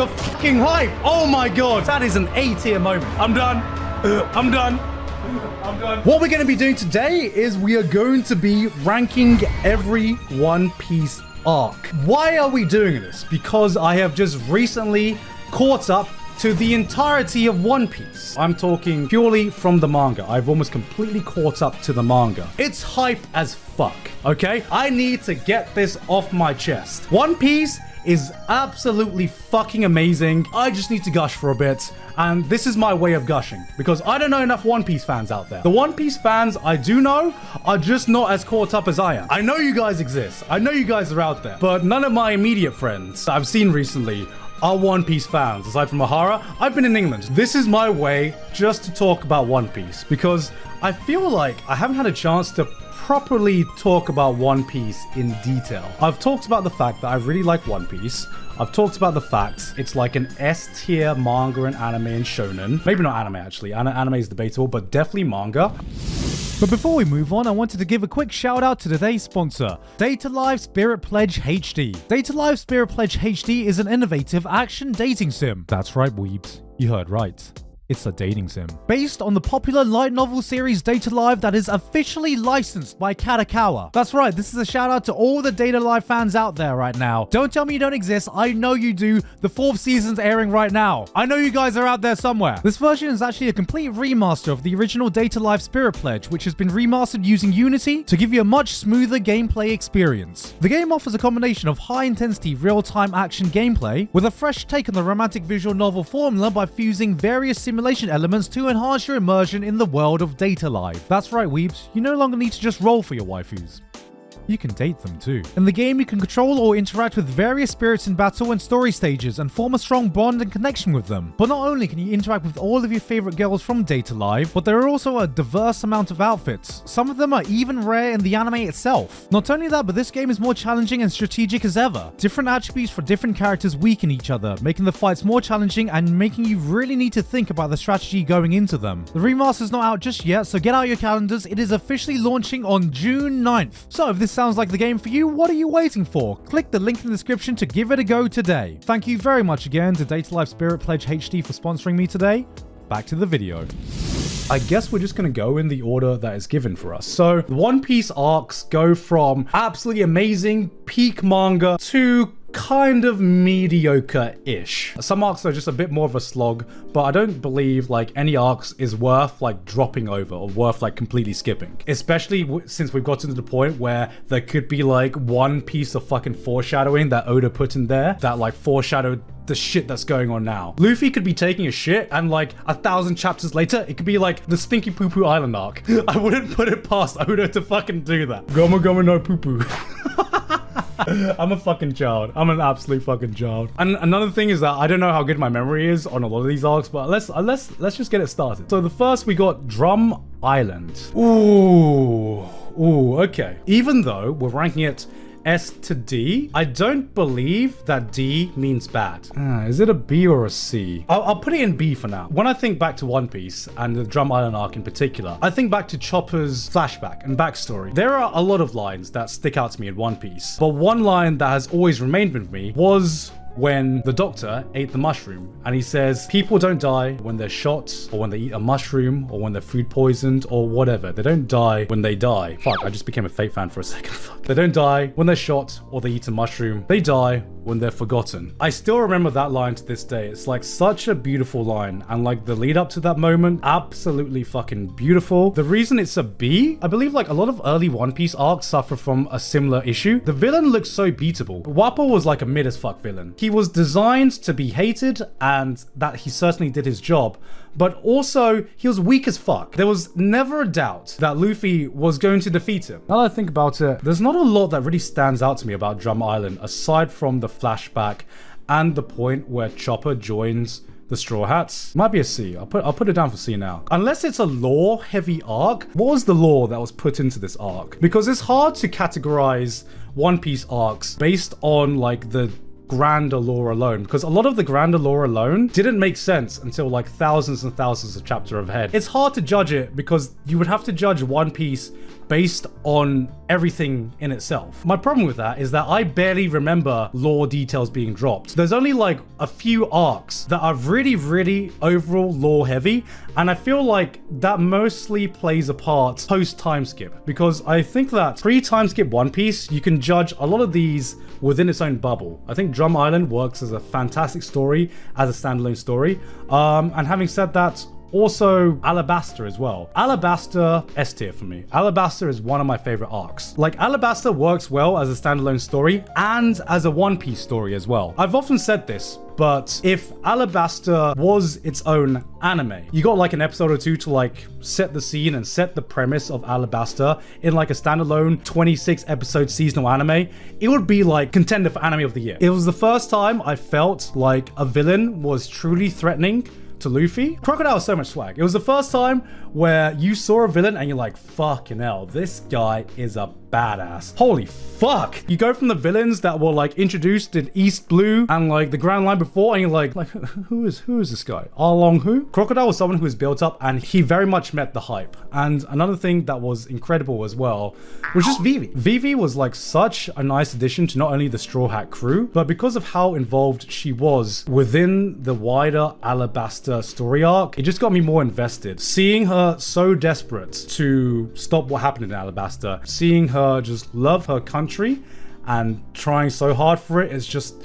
The fucking hype. Oh my god. That is an A-tier moment. I'm done. I'm done. What we're going to be doing today is we are going to be ranking every One Piece arc. Why are we doing this? Because I have just recently caught up to the entirety of One Piece. I'm talking purely from the manga. I've almost completely caught up to the manga. It's hype as fuck, okay? I need to get this off my chest. One Piece is absolutely fucking amazing. I just need to gush for a bit, and this is my way of gushing because I don't know enough One Piece fans out there. The One Piece fans I do know are just not as caught up as I am. I know you guys exist. I know you guys are out there, but none of my immediate friends that I've seen recently are One Piece fans. Aside from Mahara, I've been in England. This is my way just to talk about One Piece because I feel like I haven't had a chance to properly talk about One Piece in detail. I've talked about the fact that I really like One Piece. I've talked about the fact it's like an S-tier manga and anime and shonen. Maybe not anime actually. Anime is debatable, but definitely manga. But before we move on, I wanted to give a quick shout out to today's sponsor, Data Live Spirit Pledge HD. Data Live Spirit Pledge HD is an innovative action dating sim. That's right, weebs. You heard right. It's a dating sim. Based on the popular light novel series Data Live that is officially licensed by Kadokawa. That's right, this is a shout out to all the Data Live fans out there right now. Don't tell me you don't exist, I know you do. The 4th season's airing right now. I know you guys are out there somewhere. This version is actually a complete remaster of the original Data Live Spirit Pledge, which has been remastered using Unity to give you a much smoother gameplay experience. The game offers a combination of high-intensity real-time action gameplay with a fresh take on the romantic visual novel formula by fusing various simulation elements to enhance your immersion in the world of Data Live. That's right, weebs, you no longer need to just roll for your waifus. You can date them too. In the game, you can control or interact with various spirits in battle and story stages and form a strong bond and connection with them. But not only can you interact with all of your favorite girls from Data Live, but there are also a diverse amount of outfits. Some of them are even rare in the anime itself. Not only that, but this game is more challenging and strategic as ever. Different attributes for different characters weaken each other, making the fights more challenging and making you really need to think about the strategy going into them. The remaster's not out just yet, so get out your calendars. It is officially launching on June 9th. So if this sounds like the game for you, what are you waiting for? Click the link in the description to give it a go today. Thank you very much again to Data Life Spirit Pledge HD for sponsoring me today. Back to the video. I guess we're just going to go in the order that is given for us. So the One Piece arcs go from absolutely amazing peak manga to kind of mediocre-ish. Some arcs are just a bit more of a slog, but I don't believe like any arcs is worth like dropping over or worth like completely skipping. Especially since we've gotten to the point where there could be like one piece of fucking foreshadowing that Oda put in there that like foreshadowed the shit that's going on now. Luffy could be taking a shit and like 1,000 chapters later, it could be like the Stinky Poo Poo Island arc. I wouldn't put it past Oda to fucking do that. Gomu Gomu no Poo Poo. I'm a fucking child. I'm an absolute fucking child. And another thing is that I don't know how good my memory is on a lot of these arcs, but let's just get it started. So the first we got Drum Island. Ooh, okay. Even though we're ranking it S to D, I don't believe that D means bad. Is it a B or a C? I'll put it in B for now. When I think back to One Piece and the Drum Island arc in particular, I think back to Chopper's flashback and backstory. There are a lot of lines that stick out to me in One Piece, but one line that has always remained with me was when the doctor ate the mushroom and he says people don't die when they're shot or when they eat a mushroom or when they're food poisoned or whatever. They don't die when they die. Fuck, I just became a Fate fan for a second. Fuck. They don't die when they're shot or they eat a mushroom. They die when they're forgotten. I still remember that line to this day. It's like such a beautiful line, and like the lead up to that moment, absolutely fucking beautiful. The reason it's a B, I believe like a lot of early One Piece arcs suffer from a similar issue. The villain looks so beatable. Wappo was like a mid as fuck villain. He was designed to be hated and that he certainly did his job, but also he was weak as fuck. There was never a doubt that Luffy was going to defeat him. Now that I think about it, there's not a lot that really stands out to me about Drum Island aside from the flashback and the point where Chopper joins the Straw Hats. Might be a C. I'll put it down for C now. Unless it's a lore heavy arc. What was the lore that was put into this arc? Because it's hard to categorize One Piece arcs based on like the grander lore alone, because a lot of the grander lore alone didn't make sense until like thousands and thousands of chapters ahead. It's hard to judge it because you would have to judge One Piece based on everything in itself. My problem with that is that I barely remember lore details being dropped. There's only like a few arcs that are really overall lore heavy, and I feel like that mostly plays a part post time skip, because I think that pre-time skip One Piece, you can judge a lot of these within its own bubble. I think Drum Island works as a fantastic story, as a standalone story. And having said that, also Alabasta as well. Alabasta, S tier for me. Alabasta is one of my favorite arcs. Like, Alabasta works well as a standalone story and as a One Piece story as well. I've often said this, but if Alabasta was its own anime, you got like an episode or two to like set the scene and set the premise of Alabasta in like a standalone 26 episode seasonal anime, it would be like contender for anime of the year. It was the first time I felt like a villain was truly threatening to Luffy. Crocodile is so much swag. It was the first time where you saw a villain and you're like, fucking hell, this guy is a badass. Holy fuck. You go from the villains that were like introduced in East Blue and like the Grand Line before, and you're like who is this guy? Arlong who? Crocodile was someone who was built up, and he very much met the hype. And another thing that was incredible as well was just Vivi. Vivi was like such a nice addition to not only the Straw Hat crew, but because of how involved she was within the wider Alabasta story arc, it just got me more invested. Seeing her so desperate to stop what happened in Alabasta, seeing her just love her country and trying so hard for it is just,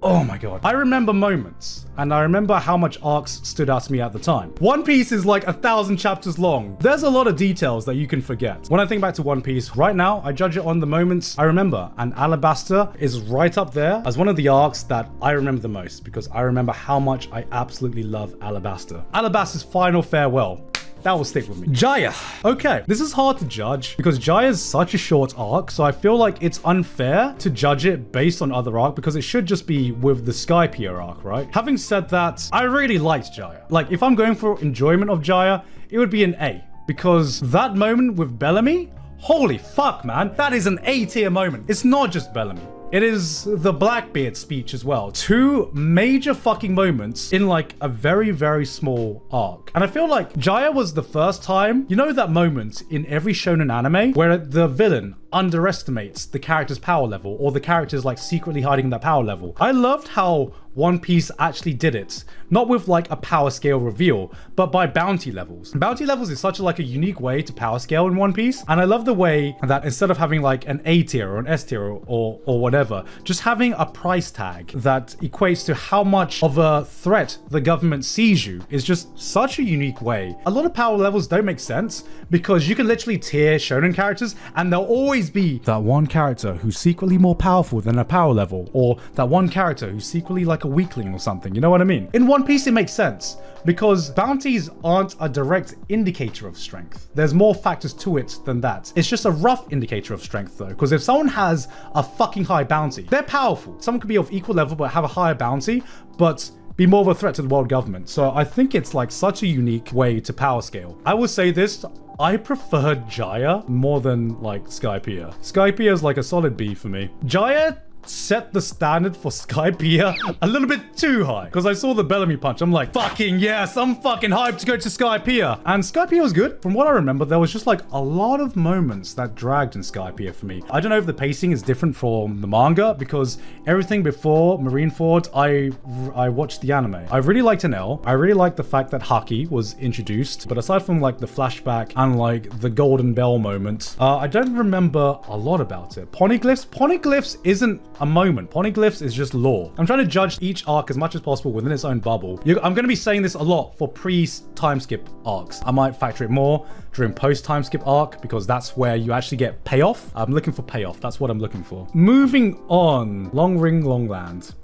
oh my god. I remember moments, and I remember how much arcs stood out to me at the time. One Piece is like 1,000 chapters long. There's a lot of details that you can forget. When I think back to One Piece, right now, I judge it on the moments I remember, and Alabasta is right up there as one of the arcs that I remember the most, because I remember how much I absolutely love Alabasta. Alabasta's final farewell. That will stick with me. Jaya. Okay, this is hard to judge because Jaya is such a short arc, so I feel like it's unfair to judge it based on other arc because it should just be with the Skypiea arc, right? Having said that, I really liked Jaya. Like, if I'm going for enjoyment of Jaya, it would be an A, because that moment with Bellamy, holy fuck, man, that is an A tier moment. It's not just Bellamy. It is the Blackbeard speech as well. Two major fucking moments in like a very small arc. And I feel like Jaya was the first time, you know that moment in every shonen anime where the villain underestimates the character's power level, or the character's like secretly hiding that power level. I loved how One Piece actually did it, not with like a power scale reveal, but by bounty levels. Bounty levels is such a unique way to power scale in One Piece, and I love the way that instead of having like an A tier or an S tier or whatever, just having a price tag that equates to how much of a threat the government sees you is just such a unique way. A lot of power levels don't make sense because you can literally tier shonen characters and they'll always be that one character who's secretly more powerful than a power level, or that one character who's secretly like a weakling or something, you know what I mean? In One Piece it makes sense because bounties aren't a direct indicator of strength. There's more factors to it than that. It's just a rough indicator of strength though, because if someone has a fucking high bounty, they're powerful. Someone could be of equal level but have a higher bounty, but be more of a threat to the world government. So I think it's like such a unique way to power scale. I will say this, I prefer Jaya more than like Skypiea. Skypiea is like a solid B for me. Jaya set the standard for Skypiea a little bit too high, because I saw the Bellamy punch. I'm like, fucking yes, I'm fucking hyped to go to Skypiea. And Skypiea was good. From what I remember, there was just like a lot of moments that dragged in Skypiea for me. I don't know if the pacing is different from the manga, because everything before Marineford, I watched the anime. I really liked Enel. I really liked the fact that Haki was introduced, but aside from like the flashback and like the Golden Bell moment, I don't remember a lot about it. Poneglyphs isn't a moment. Poneglyphs is just lore. I'm trying to judge each arc as much as possible within its own bubble. I'm going to be saying this a lot for pre-time skip arcs. I might factor it more during post-time skip arc because that's where you actually get payoff. I'm looking for payoff. That's what I'm looking for. Moving on. Long Ring, Long Land.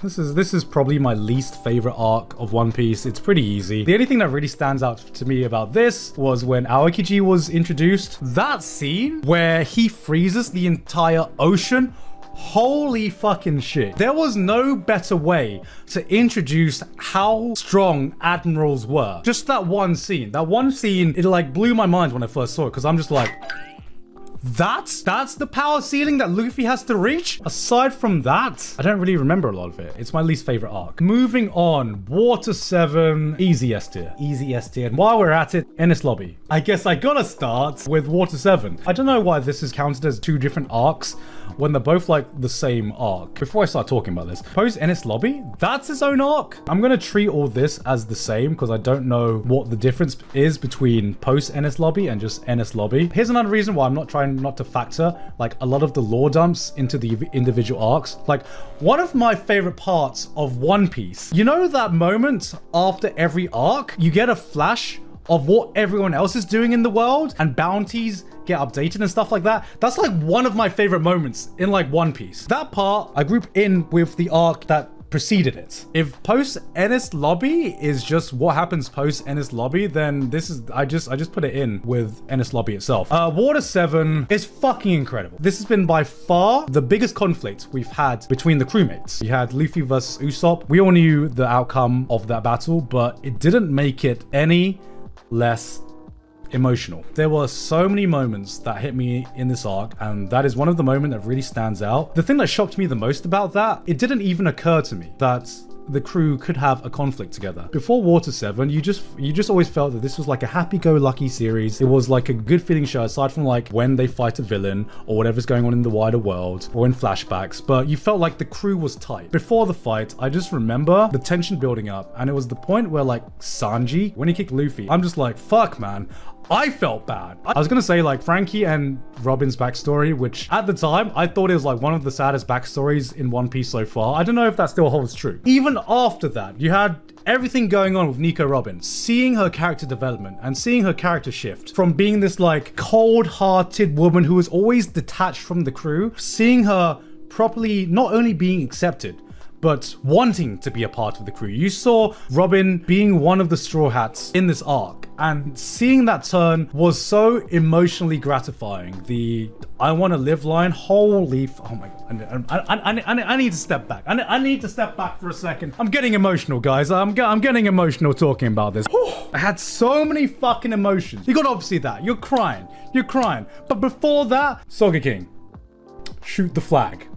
This is probably my least favorite arc of One Piece. It's pretty easy. The only thing that really stands out to me about this was when Aokiji was introduced. That scene where he freezes the entire ocean. Holy fucking shit. There was no better way to introduce how strong admirals were. Just that one scene. It like blew my mind when I first saw it, because I'm just like, That's the power ceiling that Luffy has to reach? Aside from that, I don't really remember a lot of it. It's my least favorite arc. Moving on, Water 7, easy S tier. Easy S tier. And while we're at it, Enies Lobby. I guess I gotta start with Water 7. I don't know why this is counted as two different arcs when they're both like the same arc. Before I start talking about this, post Enies Lobby, that's its own arc. I'm gonna treat all this as the same because I don't know what the difference is between post Enies Lobby and just Enies Lobby. Here's another reason why I'm not trying not to factor like a lot of the lore dumps into the individual arcs. Like one of my favorite parts of One Piece, you know that moment after every arc, you get a flash of what everyone else is doing in the world and bounties get updated and stuff like that. That's like one of my favorite moments in like One Piece. That part I group in with the arc that preceded it. If post Enies Lobby is just what happens post Enies Lobby, then this is I just put it in with Enies Lobby itself. Water 7 is fucking incredible. This has been by far the biggest conflict we've had between the crewmates. You had Luffy versus Usopp. We all knew the outcome of that battle, but it didn't make it any less emotional. There were so many moments that hit me in this arc, and that is one of the moments that really stands out. The thing that shocked me the most about that, it didn't even occur to me that the crew could have a conflict together. Before Water 7, you just always felt that this was like a happy-go-lucky series. It was like a good feeling show aside from like when they fight a villain or whatever's going on in the wider world or in flashbacks, but you felt like the crew was tight. Before the fight, I just remember the tension building up, and it was the point where like Sanji, when he kicked Luffy, I'm just like, fuck man, I felt bad. I was gonna say like Frankie and Robin's backstory, which at the time I thought it was like one of the saddest backstories in One Piece so far. I don't know if that still holds true. Even after that, you had everything going on with Nico Robin, seeing her character development and seeing her character shift from being this like cold-hearted woman who was always detached from the crew, seeing her properly not only being accepted, but wanting to be a part of the crew. You saw Robin being one of the Straw Hats in this arc, and seeing that turn was so emotionally gratifying. The I want to live line, holy oh my god, I need to step back. I need to step back for a second. I'm getting emotional, guys. I'm getting emotional talking about this. I had so many fucking emotions. You got obviously that. You're crying. But before that, Soga King, shoot the flag.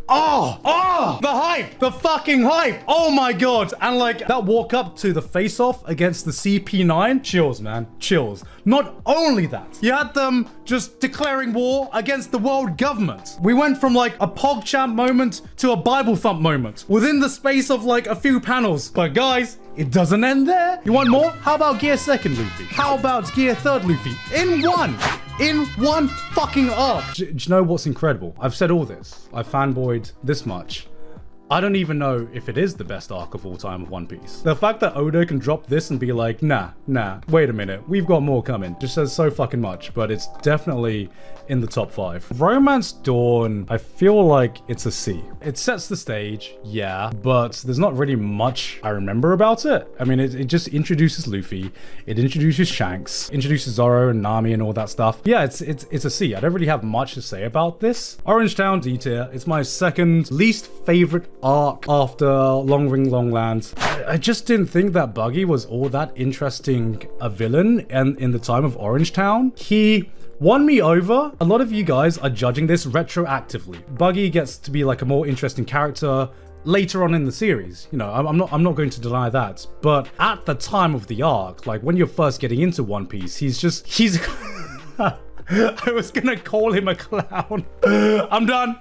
Oh, the hype, the fucking hype. Oh my god. And like that walk up to the face off against the CP9, chills, man, chills. Not only that, you had them just declaring war against the world government. We went from like a PogChamp moment to a Bible thump moment within the space of like a few panels. But guys, it doesn't end there. You want more? How about Gear 2nd Luffy? How about Gear 3rd Luffy? In one fucking arc. Do you know what's incredible? I've said all this. I've fanboyed this much. I don't even know if it is the best arc of all time of One Piece. The fact that Oda can drop this and be like, nah, wait a minute, we've got more coming, just says so fucking much, but it's definitely in the top 5. Romance Dawn, I feel like it's a C. It sets the stage, yeah, but there's not really much I remember about it. I mean, it just introduces Luffy, it introduces Shanks, introduces Zoro and Nami and all that stuff. Yeah, it's a C. I don't really have much to say about this. Orange Town, D tier. It's my second least favorite arc after Long Ring Long Land. I just didn't think that Buggy was all that interesting a villain, and in the time of Orange Town, he won me over. A lot of you guys are judging this retroactively. Buggy gets to be like a more interesting character later on in the series. You know, I'm not going to deny that. But at the time of the arc, like when you're first getting into One Piece, he's I was gonna call him a clown. I'm done.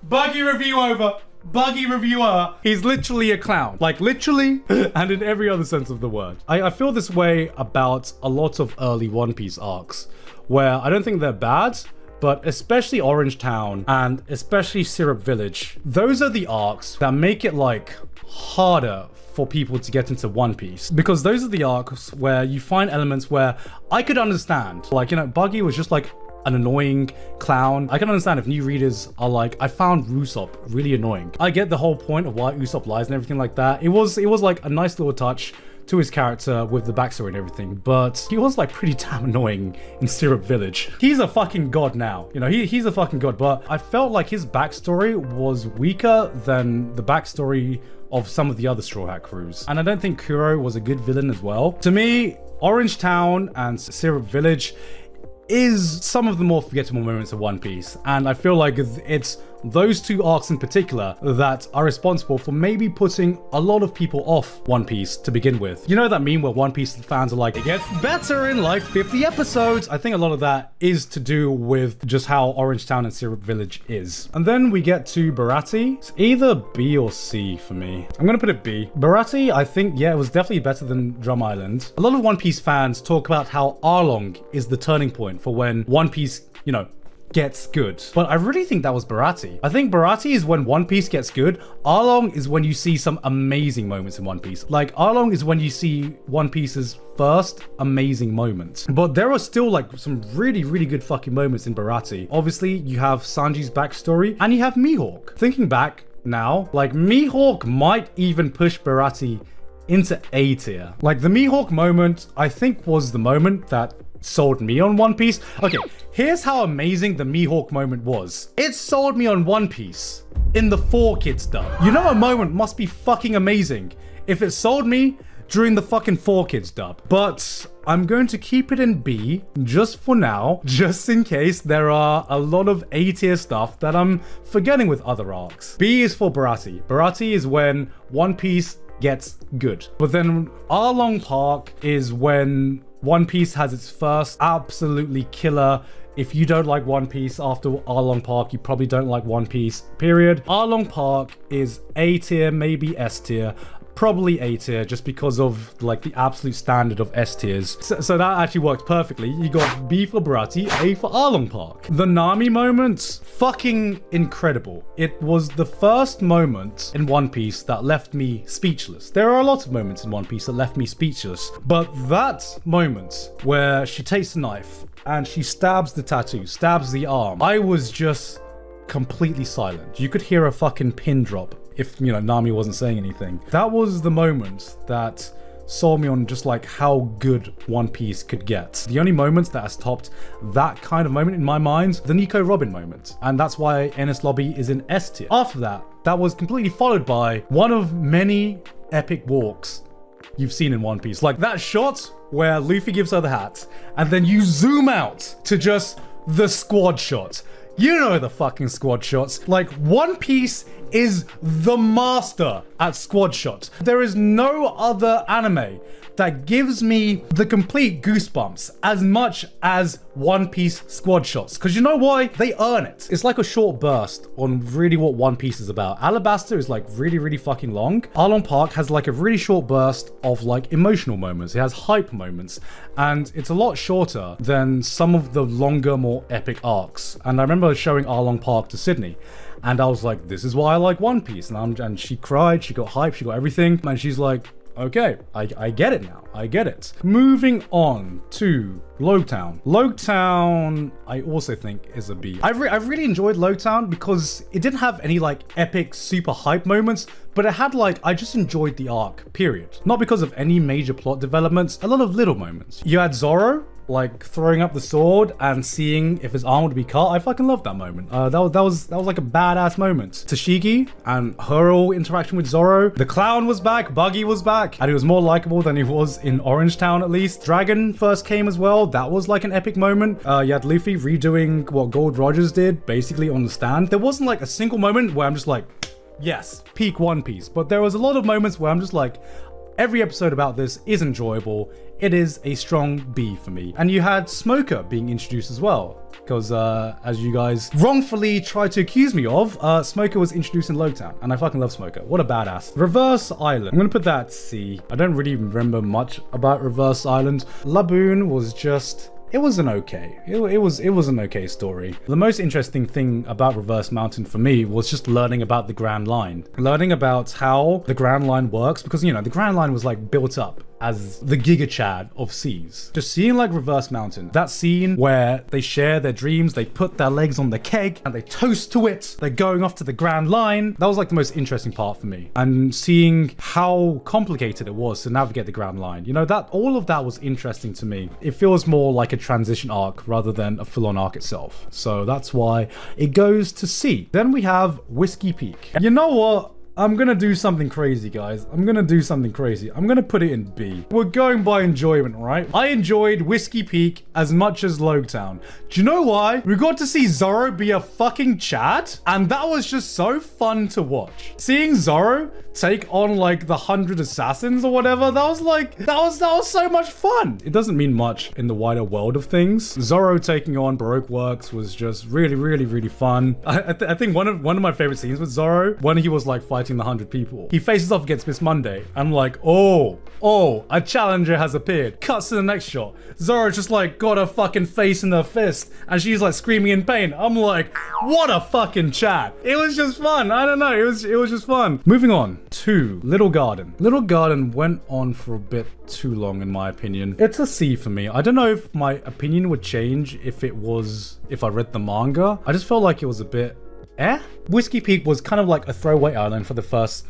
Buggy review over. Buggy reviewer. He's literally a clown. Like literally and in every other sense of the word. I feel this way about a lot of early One Piece arcs where I don't think they're bad, but especially Orange Town and especially Syrup Village. Those are the arcs that make it like harder for people to get into One Piece, because those are the arcs where you find elements where I could understand. Like, you know, Buggy was just like an annoying clown. I can understand if new readers are like, I found Usopp really annoying. I get the whole point of why Usopp lies and everything like that. It was like a nice little touch to his character with the backstory and everything, but he was like pretty damn annoying in Syrup Village. He's a fucking god now. You know, he's a fucking god, but I felt like his backstory was weaker than the backstory of some of the other Straw Hat crews. And I don't think Kuro was a good villain as well. To me, Orange Town and Syrup Village is some of the more forgettable moments of One Piece, and I feel like it's those two arcs in particular that are responsible for maybe putting a lot of people off One Piece to begin with. You know that meme where One Piece fans are like, it gets better in like 50 episodes? I think a lot of that is to do with just how Orange Town and Syrup Village is. And then we get to Baratie. It's either B or C for me. I'm gonna put it B. Baratie, I think, yeah, it was definitely better than Drum Island. A lot of One Piece fans talk about how Arlong is the turning point for when One Piece, you know, gets good. But I really think that was Baratie. I think Baratie is when One Piece gets good. Arlong is when you see some amazing moments in One Piece. Like, Arlong is when you see One Piece's first amazing moment. But there are still like some really, really good fucking moments in Baratie. Obviously, you have Sanji's backstory and you have Mihawk. Thinking back now, like, Mihawk might even push Baratie into A tier. Like, the Mihawk moment, I think, was the moment that sold me on One Piece. Okay, here's how amazing the Mihawk moment was. It sold me on One Piece in the 4Kids dub. You know, a moment must be fucking amazing if it sold me during the fucking 4Kids dub. But I'm going to keep it in B just for now, just in case there are a lot of A tier stuff that I'm forgetting with other arcs. B is for Baratie. Baratie is when One Piece gets good. But then Arlong Park is when One Piece has its first absolutely killer. If you don't like One Piece after Arlong Park, you probably don't like One Piece, period. Arlong Park is A tier, maybe S tier. Probably A tier, just because of like the absolute standard of S tiers. So that actually works perfectly. You got B for Baratie, A for Arlong Park. The Nami moment, fucking incredible. It was the first moment in One Piece that left me speechless. There are a lot of moments in One Piece that left me speechless, but that moment where she takes the knife and she stabs the tattoo, stabs the arm, I was just completely silent. You could hear a fucking pin drop if, you know, Nami wasn't saying anything. That was the moment that sold me on just like how good One Piece could get. The only moment that has topped that kind of moment in my mind, the Nico Robin moment. And that's why Enies Lobby is in S tier. After that, that was completely followed by one of many epic walks you've seen in One Piece. Like that shot where Luffy gives her the hat, and then you zoom out to just the squad shot. You know the fucking squad shots. Like, One Piece is the master at squad shots. There is no other anime that gives me the complete goosebumps as much as One Piece squad shots. Because you know why? They earn it. It's like a short burst on really what One Piece is about. Alabasta is like really, really fucking long. Arlong Park has like a really short burst of like emotional moments. It has hype moments. And it's a lot shorter than some of the longer, more epic arcs. And I remember showing Arlong Park to Sydney. And I was like, this is why I like One Piece. And she cried, she got hyped, she got everything. And she's like, okay, I get it now. I get it. Moving on to Logtown. Logtown, I also think is a B. I really enjoyed Logtown because it didn't have any like epic super hype moments, but it had like, I just enjoyed the arc, period. Not because of any major plot developments, a lot of little moments. You had Zoro like throwing up the sword and seeing if his arm would be cut. I fucking loved that moment. That was like a badass moment. Tashigi and her whole interaction with Zoro. The clown was back, Buggy was back, and he was more likable than he was in Orange Town at least. Dragon first came as well. That was like an epic moment. You had Luffy redoing what Gold Rogers did, basically on the stand. There wasn't like a single moment where I'm just like, yes, peak One Piece. But there was a lot of moments where I'm just like, every episode about this is enjoyable. It is a strong B for me. And you had Smoker being introduced as well. Because as you guys wrongfully tried to accuse me of, Smoker was introduced in Logtown. And I fucking love Smoker. What a badass. Reverse Island. I'm going to put that C. I don't really remember much about Reverse Island. Laboon was just... it was an okay. It was an okay story. The most interesting thing about Reverse Mountain for me was just learning about the Grand Line. Learning about how the Grand Line works, because, you know, the Grand Line was like built up as the Giga Chad of seas. Just seeing like Reverse Mountain, that scene where they share their dreams, they put their legs on the keg and they toast to it, they're going off to the Grand Line. That was like the most interesting part for me. And seeing how complicated it was to navigate the Grand Line. You know, that all of that was interesting to me. It feels more like a transition arc rather than a full-on arc itself. So that's why it goes to C. Then we have Whiskey Peak. You know what? I'm gonna do something crazy, guys. I'm gonna do something crazy. I'm gonna put it in B. We're going by enjoyment, right? I enjoyed Whiskey Peak as much as Logtown. Do you know why? We got to see Zoro be a fucking Chad, and that was just so fun to watch. Seeing Zoro take on like the 100 assassins or whatever, that was so much fun. It doesn't mean much in the wider world of things. Zoro taking on Baroque Works was just really fun. I think one of my favorite scenes with Zoro, when he was like fighting the 100 people, he faces off against Miss Monday. I'm like, oh, a challenger has appeared. Cuts to the next shot. Zoro's just like got her fucking face in her fist and she's like screaming in pain. I'm like, what a fucking chat. It was just fun. I don't know. It was just fun. Moving on to Little Garden. Little Garden went on for a bit too long in my opinion. It's a C for me. I don't know if my opinion would change if I read the manga. I just felt like it was a bit Whiskey Peak was kind of like a throwaway island for the first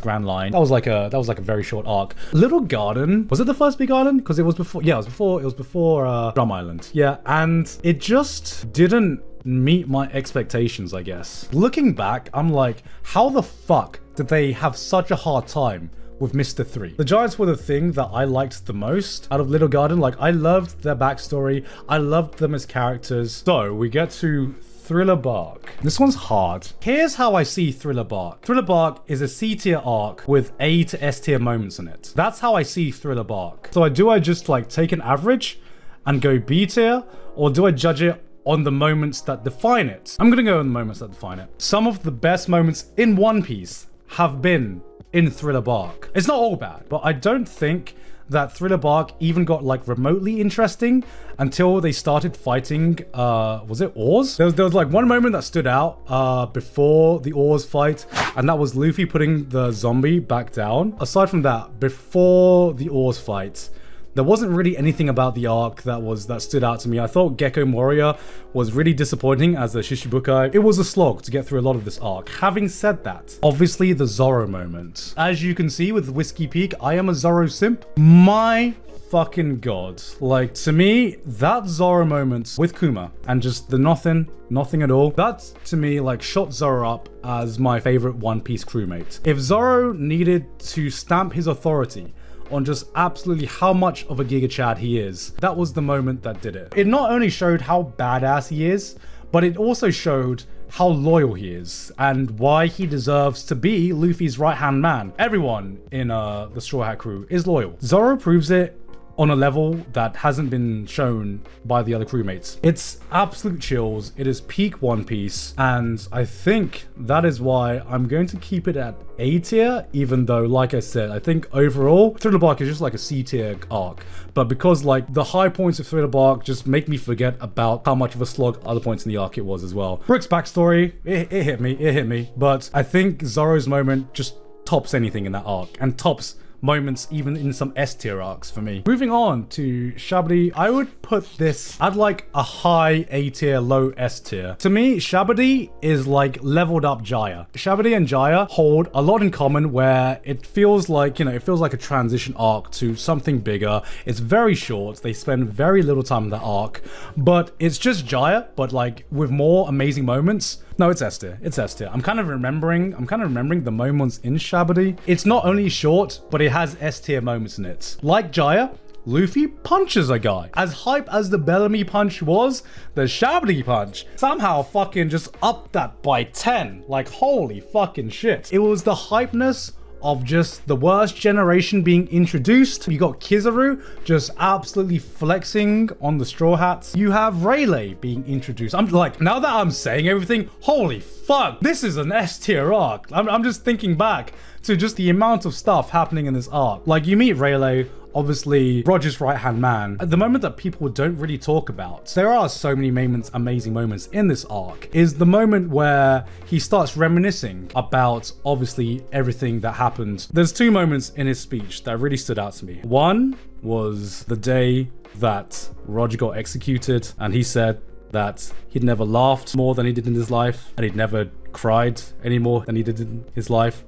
Grand Line. That was like a very short arc. Little Garden, was it the first big island? Because it was before, yeah, it was before Drum Island. Yeah, and it just didn't meet my expectations, I guess. Looking back, I'm like, how the fuck did they have such a hard time with Mr. 3? The Giants were the thing that I liked the most out of Little Garden. Like, I loved their backstory. I loved them as characters. So we get to Thriller Bark. This one's hard. Here's how I see Thriller Bark. Thriller Bark is a C tier arc with A to S tier moments in it. That's how I see Thriller Bark. So do I just like take an average and go B tier, or do I judge it on the moments that define it? I'm gonna go on the moments that define it. Some of the best moments in One Piece have been in Thriller Bark. It's not all bad, but I don't think that Thriller Bark even got like remotely interesting until they started fighting, was it Oars? There was like one moment that stood out before the Oars fight, and that was Luffy putting the zombie back down. Aside from that, before the Oars fight, there wasn't really anything about the arc that stood out to me. I thought Gecko Moria was really disappointing as a Shishibukai. It was a slog to get through a lot of this arc. Having said that, obviously the Zoro moment. As you can see with Whiskey Peak, I am a Zoro simp. My fucking god. Like, to me, that Zoro moment with Kuma and just the nothing at all, that to me like shot Zoro up as my favorite One Piece crewmate. If Zoro needed to stamp his authority on just absolutely how much of a Giga Chad he is, that was the moment that did it. It not only showed how badass he is, but it also showed how loyal he is and why he deserves to be Luffy's right-hand man. Everyone in the Straw Hat crew is loyal. Zoro proves it on a level that hasn't been shown by the other crewmates. It's absolute chills. It is peak One Piece, and I think that is why I'm going to keep it at A tier, even though, like I said, I think overall Thriller Bark is just like a C tier arc. But because like the high points of Thriller Bark just make me forget about how much of a slog other points in the arc it was as well. Brook's backstory, it hit me, but I think Zoro's moment just tops anything in that arc, and tops moments even in some S tier arcs for me. Moving on to Shabadi, I would put this at like a high A tier, low S tier. To me, Shabadi is like leveled up Jaya. Shabadi and Jaya hold a lot in common where it feels like, you know, it feels like a transition arc to something bigger. It's very short. They spend very little time in that arc, but it's just Jaya, but like with more amazing moments. No, it's S tier. It's S tier. I'm kind of remembering the moments in Shabadi. It's not only short, but it has S tier moments in it. Like Jaya, Luffy punches a guy. As hype as the Bellamy punch was, the Shabadi punch somehow fucking just upped that by 10. Like, holy fucking shit. It was the hypeness of just the worst generation being introduced. You got Kizaru just absolutely flexing on the Straw Hats. You have Rayleigh being introduced. I'm like, now that I'm saying everything, holy fuck, this is an S tier arc. I'm just thinking back to just the amount of stuff happening in this arc. Like, you meet Rayleigh, obviously Roger's right-hand man. At the moment that people don't really talk about, there are so many moments, amazing moments in this arc, is the moment where he starts reminiscing about obviously everything that happened. There's two moments in his speech that really stood out to me. One was the day that Roger got executed, and he said that he'd never laughed more than he did in his life, and he'd never cried any more than he did in his life.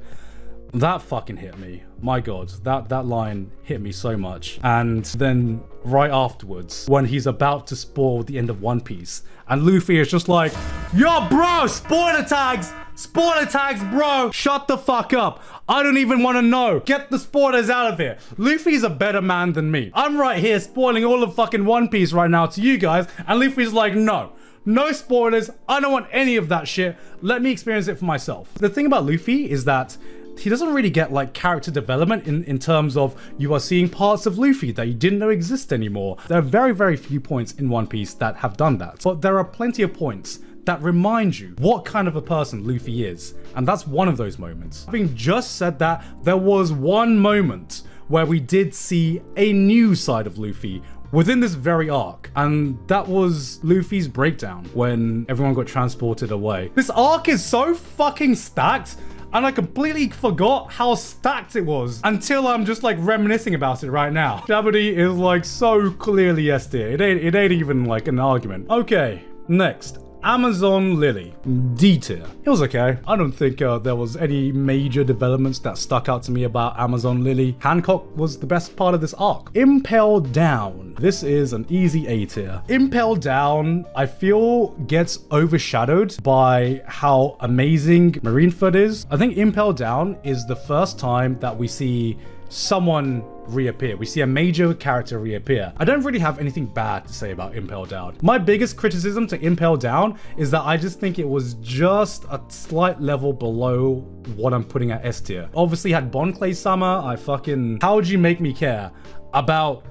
That fucking hit me. My god, that line hit me so much. And then right afterwards, when he's about to spoil the end of One Piece, and Luffy is just like, yo bro, spoiler tags, Spoiler tags, bro. Shut the fuck up. I don't even want to know. Get the spoilers out of here. Luffy's a better man than me. I'm right here spoiling all of fucking One Piece right now to you guys, and Luffy's like, no. No spoilers. I don't want any of that shit. Let me experience it for myself. The thing about Luffy is that he doesn't really get like character development in terms of you are seeing parts of Luffy that you didn't know exist anymore. There are very, very few points in One Piece that have done that. But there are plenty of points that remind you what kind of a person Luffy is. And that's one of those moments. Having just said that, there was one moment where we did see a new side of Luffy within this very arc, and that was Luffy's breakdown when everyone got transported away. This arc is so fucking stacked, and I completely forgot how stacked it was until I'm just like reminiscing about it right now. Shabody is like so clearly S tier. It ain't even like an argument. Okay, next. Amazon Lily, D tier. It was okay. I don't think there was any major developments that stuck out to me about Amazon Lily. Hancock was the best part of this arc. Impel Down. This is an easy A tier. Impel Down, I feel, gets overshadowed by how amazing Marineford is. I think Impel Down is the first time that we see someone reappear. We see a major character reappear. I don't really have anything bad to say about Impel Down. My biggest criticism to Impel Down is that I just think it was just a slight level below what I'm putting at S tier. Obviously had Bon Clay Summer. How would you make me care about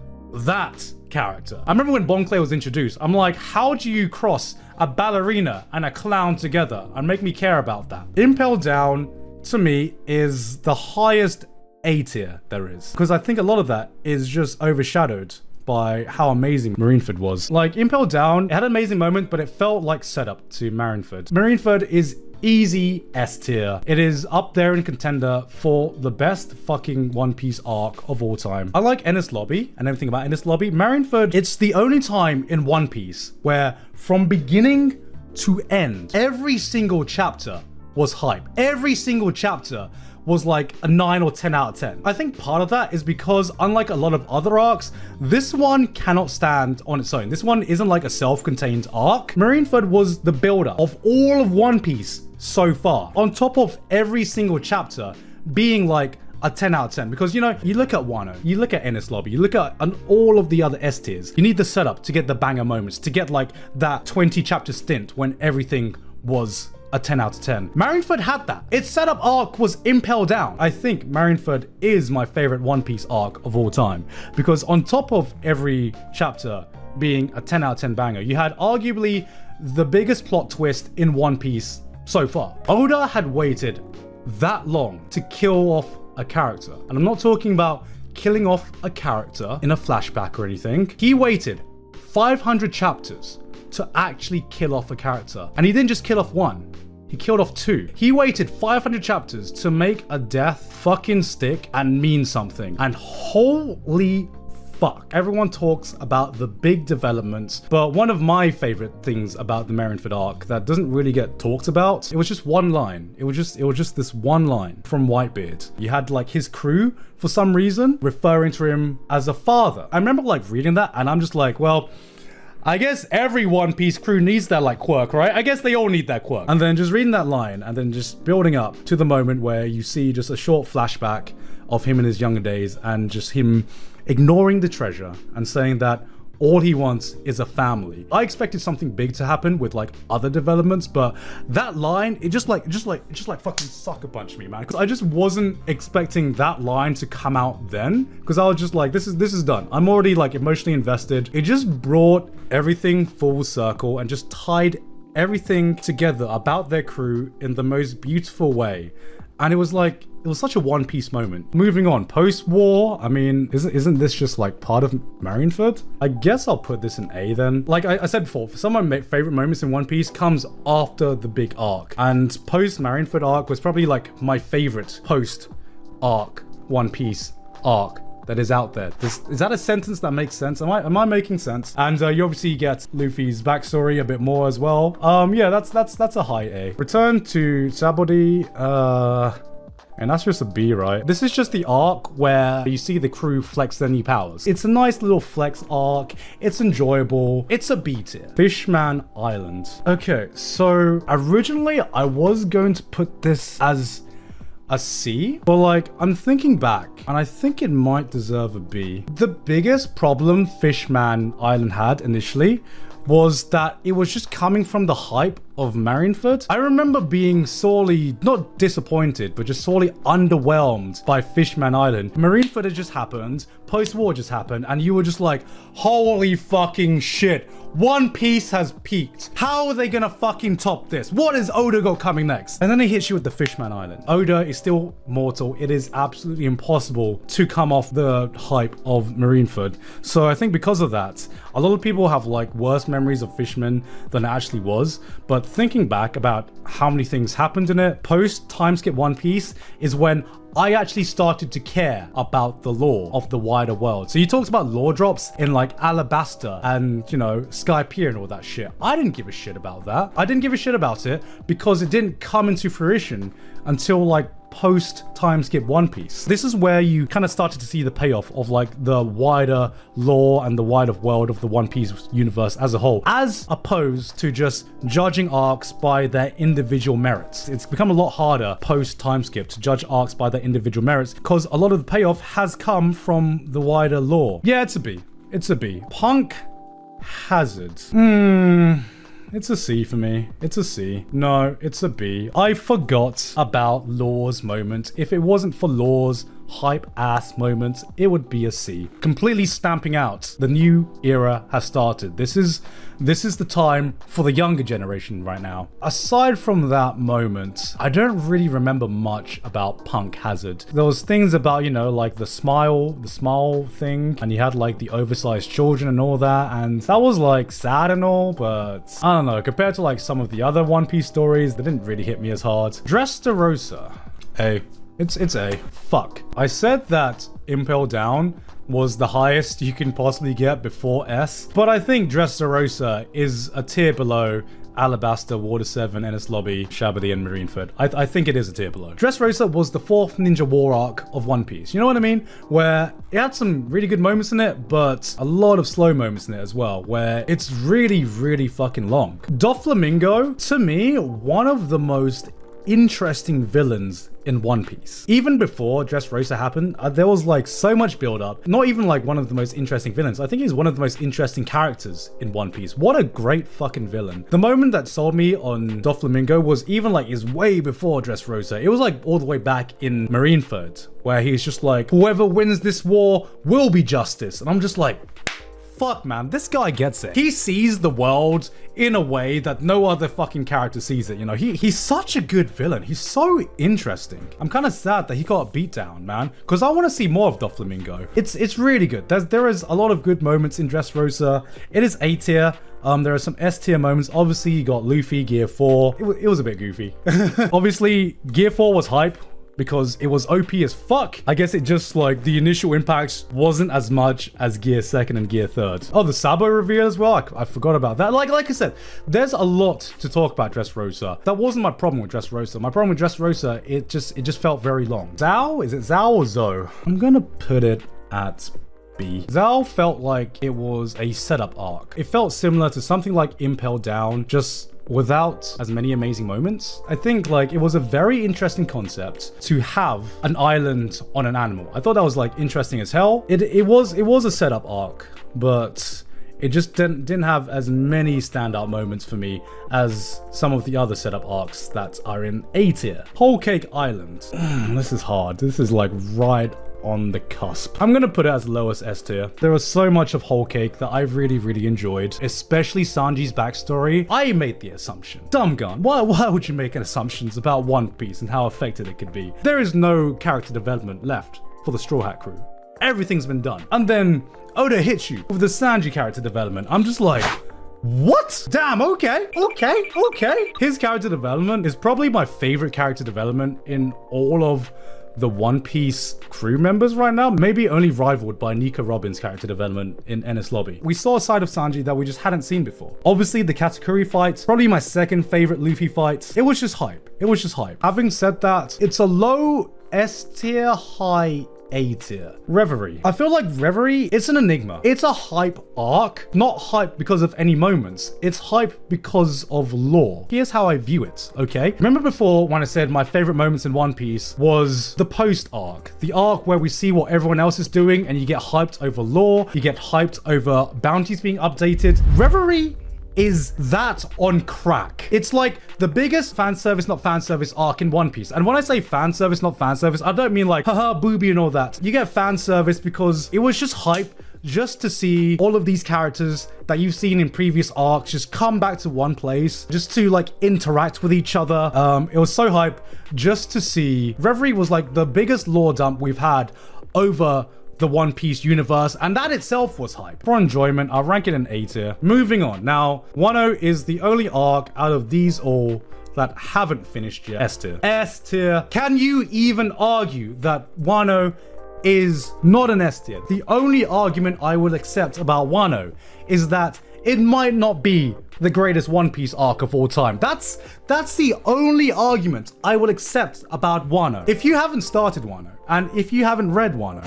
that character? I remember when Bon Clay was introduced, I'm like, how do you cross a ballerina and a clown together and make me care about that? Impel Down, to me, is the highest A tier there is, because I think a lot of that is just overshadowed by how amazing Marineford was. Like, Impel Down, it had an amazing moment, but it felt like setup to Marineford. Marineford is easy S tier. It is up there in contender for the best fucking One Piece arc of all time. I like Enies Lobby and everything about Enies Lobby. Marineford, it's the only time in One Piece where from beginning to end, every single chapter was hype. Every single chapter was like a 9 or 10 out of 10. I think part of that is because, unlike a lot of other arcs, this one cannot stand on its own. This one isn't like a self-contained arc. Marineford was the builder of all of One Piece so far, on top of every single chapter being like a 10 out of 10. Because, you know, you look at Wano, you look at Enies Lobby, you look at all of the other S tiers, you need the setup to get the banger moments, to get like that 20 chapter stint when everything was a 10 out of 10. Marineford had that. Its setup arc was Impel Down. I think Marineford is my favorite One Piece arc of all time, because on top of every chapter being a 10 out of 10 banger, you had arguably the biggest plot twist in One Piece so far. Oda had waited that long to kill off a character, and I'm not talking about killing off a character in a flashback or anything. He waited 500 chapters to actually kill off a character, and he didn't just kill off one. He killed off two. He waited 500 chapters to make a death fucking stick and mean something. And holy fuck. Everyone talks about the big developments, but one of my favorite things about the Marineford arc that doesn't really get talked about, it was just one line. It was just this one line from Whitebeard. You had like his crew, for some reason, referring to him as a father. I remember like reading that, and I'm just like, well, I guess every One Piece crew needs that like quirk, right? I guess they all need that quirk. And then just reading that line and then just building up to the moment where you see just a short flashback of him in his younger days and just him ignoring the treasure and saying that all he wants is a family. I expected something big to happen with like other developments, but that line, it just like fucking sucker punched me, man. Because I just wasn't expecting that line to come out then. Because I was just like, this is done. I'm already like emotionally invested. It just brought everything full circle and just tied everything together about their crew in the most beautiful way. And it was like, it was such a One Piece moment. Moving on, post-war, I mean, isn't this just like part of Marineford? I guess I'll put this in A then. Like I said before, for some of my favorite moments in One Piece comes after the big arc. And post-Marineford arc was probably like my favorite post-arc One Piece arc that is out there. Is that a sentence that makes sense? Am I making sense? And you obviously get Luffy's backstory a bit more as well. Yeah, that's a high A. Return to Sabaody. And that's just a B, right? This is just the arc where you see the crew flex their new powers. It's a nice little flex arc. It's enjoyable. It's a B tier. Fishman Island. Okay, so originally I was going to put this as a C, but like I'm thinking back and I think it might deserve a B. The biggest problem Fishman Island had initially was that it was just coming from the hype of Marineford. I remember being sorely, not disappointed, but just sorely underwhelmed by Fishman Island. Marineford had just happened, post-war just happened, and you were just like, holy fucking shit, One Piece has peaked. How are they gonna fucking top this? What is Oda got coming next? And then it hits you with the Fishman Island. Oda is still mortal. It is absolutely impossible to come off the hype of Marineford. So I think because of that, a lot of people have like worse memories of Fishman than it actually was. But thinking back about how many things happened in it, post time skip One Piece is when I actually started to care about the lore of the wider world. So you talked about lore drops in like Alabasta and, you know, Skypiea and all that shit. I didn't give a shit about that. I didn't give a shit about it because it didn't come into fruition until like post time skip One Piece. This is where you kind of started to see the payoff of like the wider lore and the wider world of the One Piece universe as a whole, as opposed to just judging arcs by their individual merits. It's become a lot harder post time skip to judge arcs by their individual merits because a lot of the payoff has come from the wider lore. Yeah, it's a B. It's a B. Punk Hazard. It's a C for me. It's a C. No, it's a B. I forgot about Law's moment. If it wasn't for Law's hype ass moments, it would be a C. Completely stamping out. The new era has started. This is the time for the younger generation right now. Aside from that moment, I don't really remember much about Punk Hazard. There was things about, you know, like the smile thing, and you had like the oversized children and all that, and that was like sad and all, but I don't know, compared to like some of the other One Piece stories, they didn't really hit me as hard. Dressrosa. A. It's A. Fuck. I said that Impel Down was the highest you can possibly get before S, but I think Dressrosa is a tier below Alabasta, Water 7, Enies Lobby, Shabadi, and Marineford. I think it is a tier below. Dressrosa was the 4th Ninja War arc of One Piece. You know what I mean? Where it had some really good moments in it, but a lot of slow moments in it as well, where it's really, really fucking long. Doflamingo, to me, one of the most interesting villains in One Piece. Even before Dressrosa happened, there was like so much build up. Not even like one of the most interesting villains. I think he's one of the most interesting characters in One Piece. What a great fucking villain. The moment that sold me on Doflamingo was even like is way before Dressrosa. It was like all the way back in Marineford, where he's just like, whoever wins this war will be justice. And I'm just like, fuck, man, this guy gets it. He sees the world in a way that no other fucking character sees it, you know? He's such a good villain. He's so interesting. I'm kind of sad that he got beat down, man, because I want to see more of Doflamingo. It's really good. There is a lot of good moments in Dressrosa. It is A tier. There are some S tier moments. Obviously, you got Luffy, Gear 4. It was a bit goofy. Obviously, Gear 4 was hype because it was OP as fuck. I guess it just like the initial impact wasn't as much as Gear 2nd and Gear 3rd. Oh, the Sabo reveal as well. I forgot about that. Like I said, there's a lot to talk about Dressrosa. That wasn't my problem with Dressrosa. My problem with Dressrosa, it just felt very long. Zao? Is it Zao or Zo? I'm gonna put it at B. Zao felt like it was a setup arc. It felt similar to something like Impel Down, just without as many amazing moments. I think like it was a very interesting concept to have an island on an animal. I thought that was like interesting as hell. It was a setup arc, but it just didn't have as many standout moments for me as some of the other setup arcs that are in A tier. Whole Cake Island. This is hard. This is like right on the cusp. I'm gonna put it as lowest S tier. There was so much of Whole Cake that I really enjoyed, especially Sanji's backstory. I made the assumption. Dumb gun. Why would you make assumptions about One Piece and how affected it could be? There is no character development left for the Straw Hat crew. Everything's been done. And then Oda hits you with the Sanji character development. I'm just like, what? Damn, okay. His character development is probably my favorite character development in all of the One Piece crew members right now, maybe only rivaled by Nika Robin's character development in Enies Lobby. We saw a side of Sanji that we just hadn't seen before. Obviously, the Katakuri fight, probably my second favorite Luffy fight. It was just hype. Having said that, it's a low S tier, high A tier. Reverie. I feel like Reverie, it's an enigma. It's a hype arc, not hype because of any moments. It's hype because of lore. Here's how I view it, okay? Remember before when I said my favorite moments in One Piece was the post arc, the arc where we see what everyone else is doing and you get hyped over lore, you get hyped over bounties being updated. Reverie is that on crack. It's like the biggest fan service, not fan service arc in One Piece. And when I say fan service, not fan service, I don't mean like, haha, booby and all that. You get fan service because it was just hype just to see all of these characters that you've seen in previous arcs just come back to one place, just to like interact with each other. It was so hype just to see. Reverie was like the biggest lore dump we've had over the One Piece universe, and that itself was hype. For enjoyment, I'll rank it in A tier. Moving on. Now, Wano is the only arc out of these all that haven't finished yet. S tier. S tier. Can you even argue that Wano is not an S tier? The only argument I would accept about Wano is that it might not be the greatest One Piece arc of all time. That's the only argument I will accept about Wano. If you haven't started Wano, and if you haven't read Wano,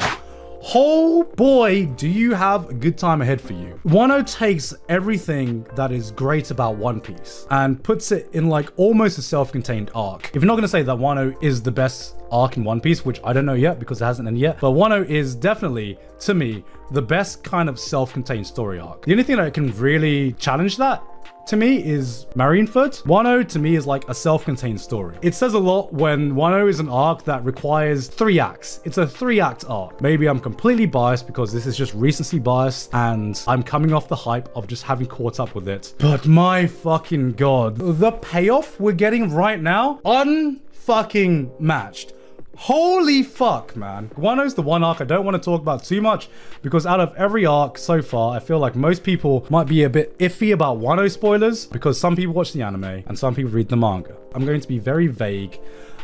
oh boy, do you have a good time ahead for you. Wano takes everything that is great about One Piece and puts it in like almost a self-contained arc. If you're not going to say that Wano is the best arc in One Piece, which I don't know yet because it hasn't ended yet, but Wano is definitely, to me, the best kind of self-contained story arc. The only thing that can really challenge that to me is Marineford. Wano to me is like a self-contained story. It says a lot when Wano is an arc that requires 3 acts. It's a 3-act arc. Maybe I'm completely biased because this is just recency bias and I'm coming off the hype of just having caught up with it. But my fucking god, the payoff we're getting right now, unfucking matched. Holy fuck, man. Wano's the one arc I don't want to talk about too much because out of every arc so far, I feel like most people might be a bit iffy about Wano spoilers because some people watch the anime and some people read the manga. I'm going to be very vague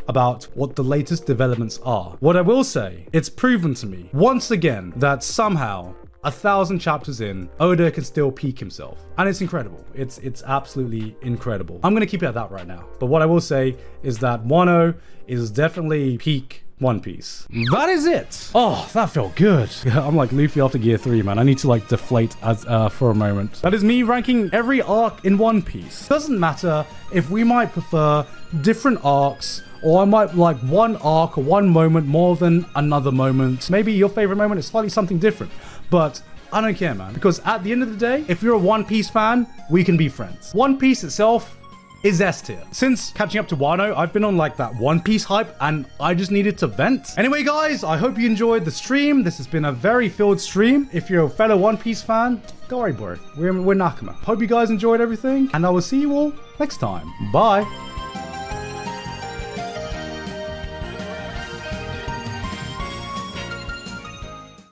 about what the latest developments are. What I will say, it's proven to me once again that somehow 1,000 chapters in, Oda can still peak himself. And it's incredible. It's absolutely incredible. I'm gonna keep it at that right now. But what I will say is that Wano is definitely peak One Piece. That is it. Oh, that felt good. I'm like Luffy after Gear 3, man. I need to like deflate as for a moment. That is me ranking every arc in One Piece. Doesn't matter if we might prefer different arcs, or I might like one arc or one moment more than another moment. Maybe your favorite moment is slightly something different, but I don't care, man. Because at the end of the day, if you're a One Piece fan, we can be friends. One Piece itself is S tier. Since catching up to Wano, I've been on like that One Piece hype and I just needed to vent. Anyway, guys, I hope you enjoyed the stream. This has been a very filled stream. If you're a fellow One Piece fan, don't worry, bro. We're Nakama. Hope you guys enjoyed everything and I will see you all next time. Bye.